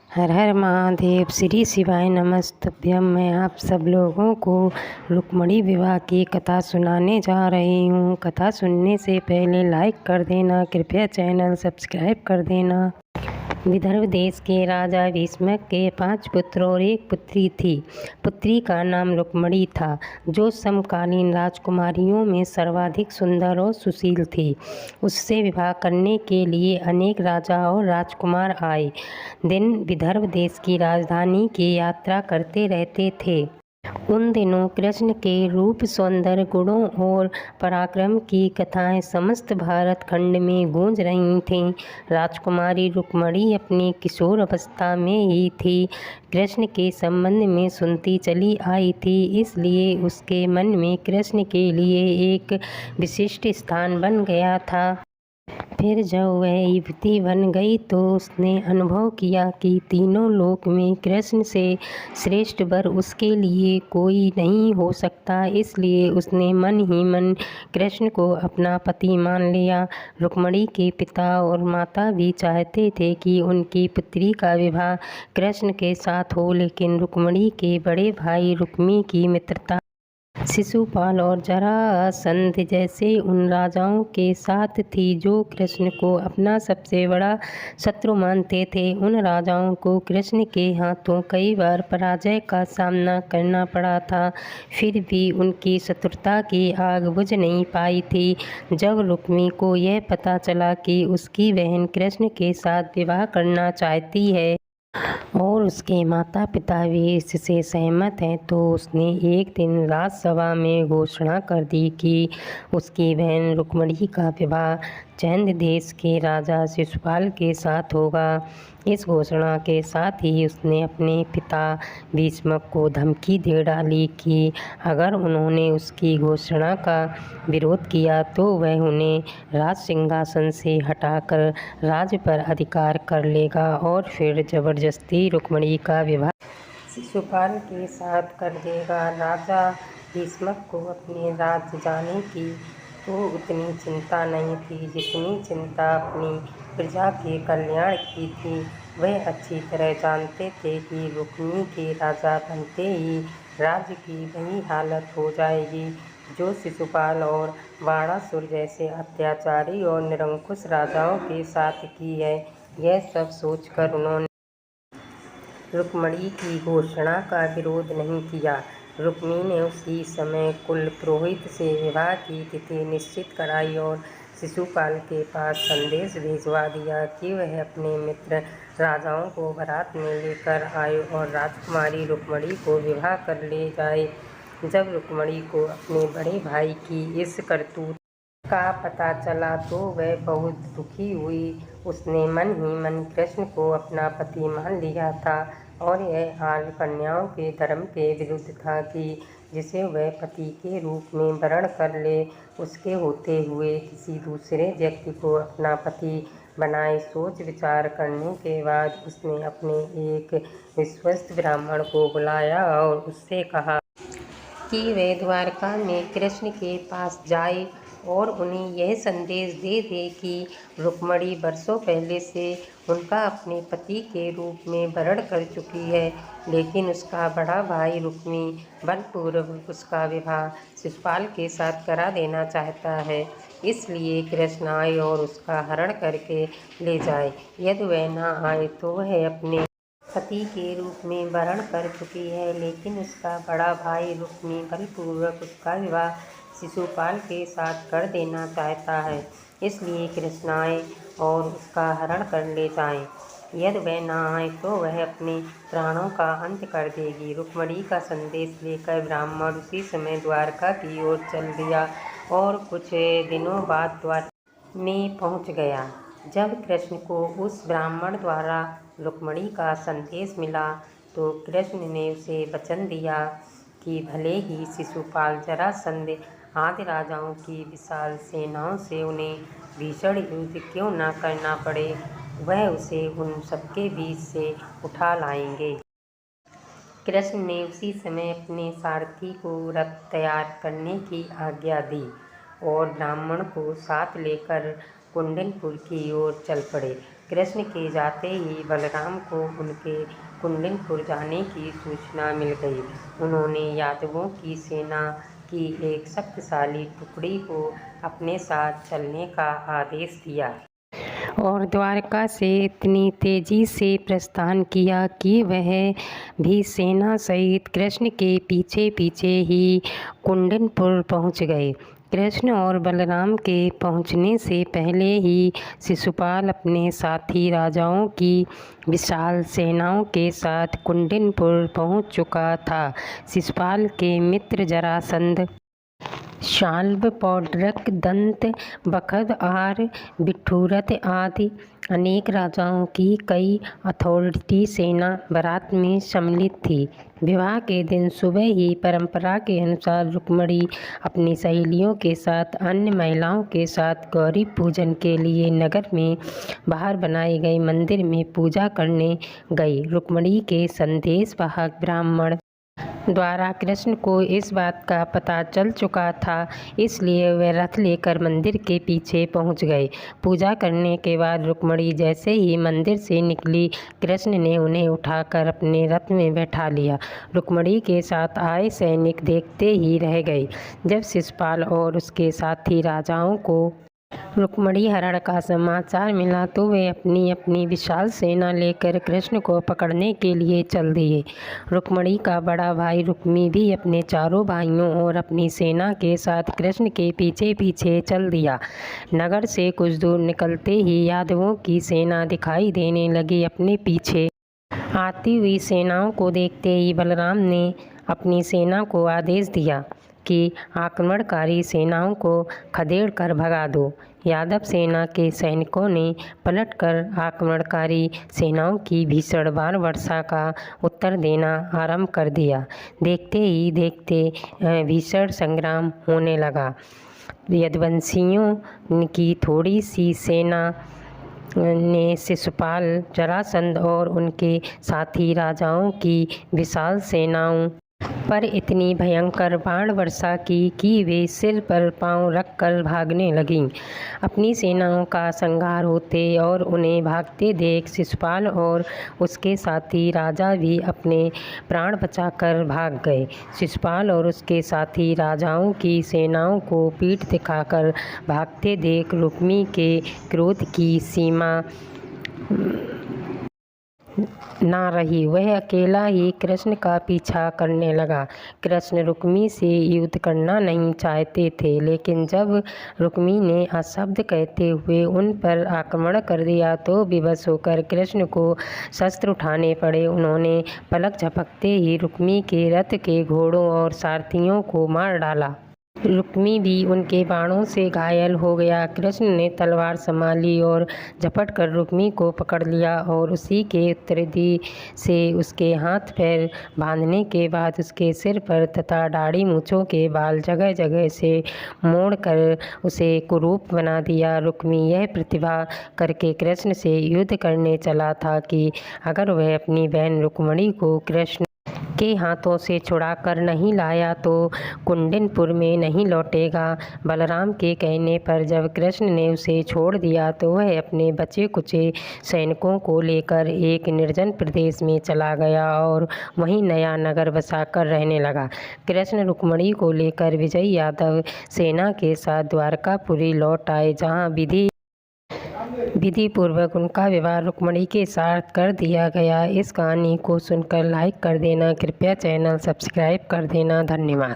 हर हर महादेव। श्री शिवाय नमस्तभ्यम। मैं आप सब लोगों को रुक्मिणी विवाह की कथा सुनाने जा रही हूँ। कथा सुनने से पहले लाइक कर देना, कृपया चैनल सब्सक्राइब कर देना। विदर्भ देश के राजा भीष्मक के 5 पुत्र और 1 पुत्री थी। पुत्री का नाम रुक्मिणी था, जो समकालीन राजकुमारियों में सर्वाधिक सुंदर और सुशील थी। उससे विवाह करने के लिए अनेक राजा और राजकुमार आए दिन विदर्भ देश की राजधानी की यात्रा करते रहते थे। उन दिनों कृष्ण के रूप, सौंदर्य, गुणों और पराक्रम की कथाएं समस्त भारत खंड में गूंज रही थीं। राजकुमारी रुक्मिणी अपनी किशोर अवस्था में ही थी कृष्ण के संबंध में सुनती चली आई थी, इसलिए उसके मन में कृष्ण के लिए एक विशिष्ट स्थान बन गया था। फिर जब वह युवती बन गई तो उसने अनुभव किया कि तीनों लोक में कृष्ण से श्रेष्ठ वर उसके लिए कोई नहीं हो सकता। इसलिए उसने मन ही मन कृष्ण को अपना पति मान लिया। रुक्मिणी के पिता और माता भी चाहते थे कि उनकी पुत्री का विवाह कृष्ण के साथ हो, लेकिन रुक्मिणी के बड़े भाई रुक्मी की मित्रता शिशुपाल और जरासंध जैसे उन राजाओं के साथ थी जो कृष्ण को अपना सबसे बड़ा शत्रु मानते थे। उन राजाओं को कृष्ण के हाथों कई बार पराजय का सामना करना पड़ा था, फिर भी उनकी शत्रुता की आग बुझ नहीं पाई थी। जब रुक्मी को यह पता चला कि उसकी बहन कृष्ण के साथ विवाह करना चाहती है और उसके माता पिता भी इससे सहमत हैं, तो उसने एक दिन राजसभा में घोषणा कर दी कि उसकी बहन रुक्मिणी का विवाह चैंद देश के राजा शिशुपाल के साथ होगा। इस घोषणा के साथ ही उसने अपने पिता भीष्मक को धमकी दे डाली कि अगर उन्होंने उसकी घोषणा का विरोध किया तो वह उन्हें राज सिंहासन से हटाकर राज्य पर अधिकार कर लेगा और फिर जबरदस्ती रुक्मिणी का विवाह शिशुपाल के साथ कर देगा। राजा भीष्मक को अपने राज्य जाने की तो उतनी चिंता नहीं थी जितनी चिंता अपनी प्रजा के कल्याण की थी। वह अच्छी तरह जानते थे कि रुक्मी के राजा बनते ही राज्य की वही हालत हो जाएगी जो शिशुपाल और बाणासुर जैसे अत्याचारी और निरंकुश राजाओं के साथ की है। यह सब सोचकर उन्होंने रुक्मिणी की घोषणा का विरोध नहीं किया। रुक्मी ने उसी समय कुल पुरोहित से विवाह की तिथि निश्चित कराई और शिशुपाल के पास संदेश भिजवा दिया कि वह अपने मित्र राजाओं को बारात में लेकर आए और राजकुमारी रुक्मिणी को विवाह कर ले जाए। जब रुक्मिणी को अपने बड़े भाई की इस करतूत का पता चला तो वह बहुत दुखी हुई। उसने मन ही मन कृष्ण को अपना पति मान लिया था और यह हाल कन्याओं के धर्म के विरुद्ध था कि जिसे वह पति के रूप में वरण कर ले। उसके होते हुए किसी दूसरे व्यक्ति को अपना पति बनाए सोच विचार करने के बाद उसने अपने एक विश्वस्त ब्राह्मण को बुलाया और उससे कहा कि वे द्वारका में कृष्ण के पास जाए और उन्हें यह संदेश दे दे कि रुक्मिणी वर्षों पहले से उनका अपने पति के रूप में वरण कर चुकी है, लेकिन उसका बड़ा भाई रुक्मी बलपूर्वक उसका विवाह शिशुपाल के साथ करा देना चाहता है। इसलिए कृष्ण आए और उसका हरण करके ले जाए। यदि वह न आए तो वह अपने पति के रूप में वरण कर चुकी है, लेकिन उसका बड़ा भाई रुक्मी बलपूर्वक उसका विवाह शिशुपाल के साथ कर देना चाहता है। इसलिए कृष्ण आए और उसका हरण कर ले जाएं। यदि वह न आए तो वह अपने प्राणों का अंत कर देगी। रुक्मिणी का संदेश लेकर ब्राह्मण उसी समय द्वारका की ओर चल दिया और कुछ दिनों बाद द्वारका में पहुंच गया। जब कृष्ण को उस ब्राह्मण द्वारा रुक्मिणी का संदेश मिला तो कृष्ण ने उसे वचन दिया कि भले ही शिशुपाल जरासंध आदि राजाओं की विशाल सेनाओं से उन्हें भीषण युद्ध क्यों न करना पड़े, वह उसे उन सबके बीच से उठा लाएंगे। कृष्ण ने उसी समय अपने सारथी को रथ तैयार करने की आज्ञा दी और ब्राह्मण को साथ लेकर कुंडनपुर की ओर चल पड़े। कृष्ण के जाते ही बलराम को उनके कुंडनपुर जाने की सूचना मिल गई। उन्होंने यादवों की सेना की एक शक्तिशाली टुकड़ी को अपने साथ चलने का आदेश दिया और द्वारका से इतनी तेजी से प्रस्थान किया कि वह भी सेना सहित कृष्ण के पीछे पीछे ही कुंडनपुर पहुंच गए। कृष्ण और बलराम के पहुंचने से पहले ही शिशुपाल अपने साथी राजाओं की विशाल सेनाओं के साथ कुंडनपुर पहुंच चुका था। शिशुपाल के मित्र जरासंध, शाल्ब, पौंड्रक, दंत, बखद और बिठूरथ आदि अनेक राजाओं की कई अथॉरिटी सेना बारात में सम्मिलित थी। विवाह के दिन सुबह ही परंपरा के अनुसार रुक्मिणी अपनी सहेलियों के साथ अन्य महिलाओं के साथ गौरी पूजन के लिए नगर में बाहर बनाए गए मंदिर में पूजा करने गई। रुक्मिणी के संदेश वाहक ब्राह्मण द्वारा कृष्ण को इस बात का पता चल चुका था, इसलिए वे रथ लेकर मंदिर के पीछे पहुंच गए। पूजा करने के बाद रुक्मिणी जैसे ही मंदिर से निकली, कृष्ण ने उन्हें उठाकर अपने रथ में बैठा लिया। रुक्मिणी के साथ आए सैनिक देखते ही रह गए। जब शिशुपाल और उसके साथी राजाओं को रुक्मिणी हरण का समाचार मिला तो वे अपनी अपनी विशाल सेना लेकर कृष्ण को पकड़ने के लिए चल दिए। रुक्मिणी का बड़ा भाई रुक्मी भी अपने चारों भाइयों और अपनी सेना के साथ कृष्ण के पीछे पीछे चल दिया। नगर से कुछ दूर निकलते ही यादवों की सेना दिखाई देने लगी। अपने पीछे आती हुई सेनाओं को देखते ही बलराम ने अपनी सेना को आदेश दिया कि आक्रमणकारी सेनाओं को खदेड़ कर भगा दो। यादव सेना के सैनिकों ने पलटकर आक्रमणकारी सेनाओं की भीषण बाण वर्षा का उत्तर देना आरंभ कर दिया। देखते ही देखते भीषण संग्राम होने लगा। यदुवंशियों की थोड़ी सी सेना ने शिशुपाल, जरासंध और उनके साथी राजाओं की विशाल सेनाओं पर इतनी भयंकर बाण वर्षा की कि वे सिर पर पांव रखकर भागने लगीं। अपनी सेनाओं का संहार होते और उन्हें भागते देख शिशुपाल और उसके साथी राजा भी अपने प्राण बचाकर भाग गए। शिशुपाल और उसके साथी राजाओं की सेनाओं को पीठ दिखाकर भागते देख रुक्मी के क्रोध की सीमा ना रही। वह अकेला ही कृष्ण का पीछा करने लगा। कृष्ण रुक्मी से युद्ध करना नहीं चाहते थे, लेकिन जब रुक्मी ने अशब्द कहते हुए उन पर आक्रमण कर दिया तो विवश होकर कृष्ण को शस्त्र उठाने पड़े। उन्होंने पलक झपकते ही रुक्मी के रथ के घोड़ों और सारथियों को मार डाला। रुक्मी भी उनके बाणों से घायल हो गया। कृष्ण ने तलवार संभाली और झपट कर रुक्मी को पकड़ लिया और उसी के उत्तरार्धी से उसके हाथ पैर बांधने के बाद उसके सिर पर तथा दाढ़ी मूँछों के बाल जगह जगह से मोड़ कर उसे कुरूप बना दिया। रुक्मी यह प्रतिभा करके कृष्ण से युद्ध करने चला था कि अगर वह अपनी बहन रुक्मिणी को कृष्ण के हाथों से छुड़ाकर नहीं लाया तो कुंडनपुर में नहीं लौटेगा। बलराम के कहने पर जब कृष्ण ने उसे छोड़ दिया तो वह अपने बचे कुचे सैनिकों को लेकर एक निर्जन प्रदेश में चला गया और वहीं नया नगर बसाकर रहने लगा। कृष्ण रुक्मिणी को लेकर विजयी यादव सेना के साथ द्वारकापुरी लौट आए, जहाँ विधि पूर्वक उनका विवाह रुक्मिणी के साथ कर दिया गया। इस कहानी को सुनकर लाइक कर देना, कृपया चैनल सब्सक्राइब कर देना। धन्यवाद।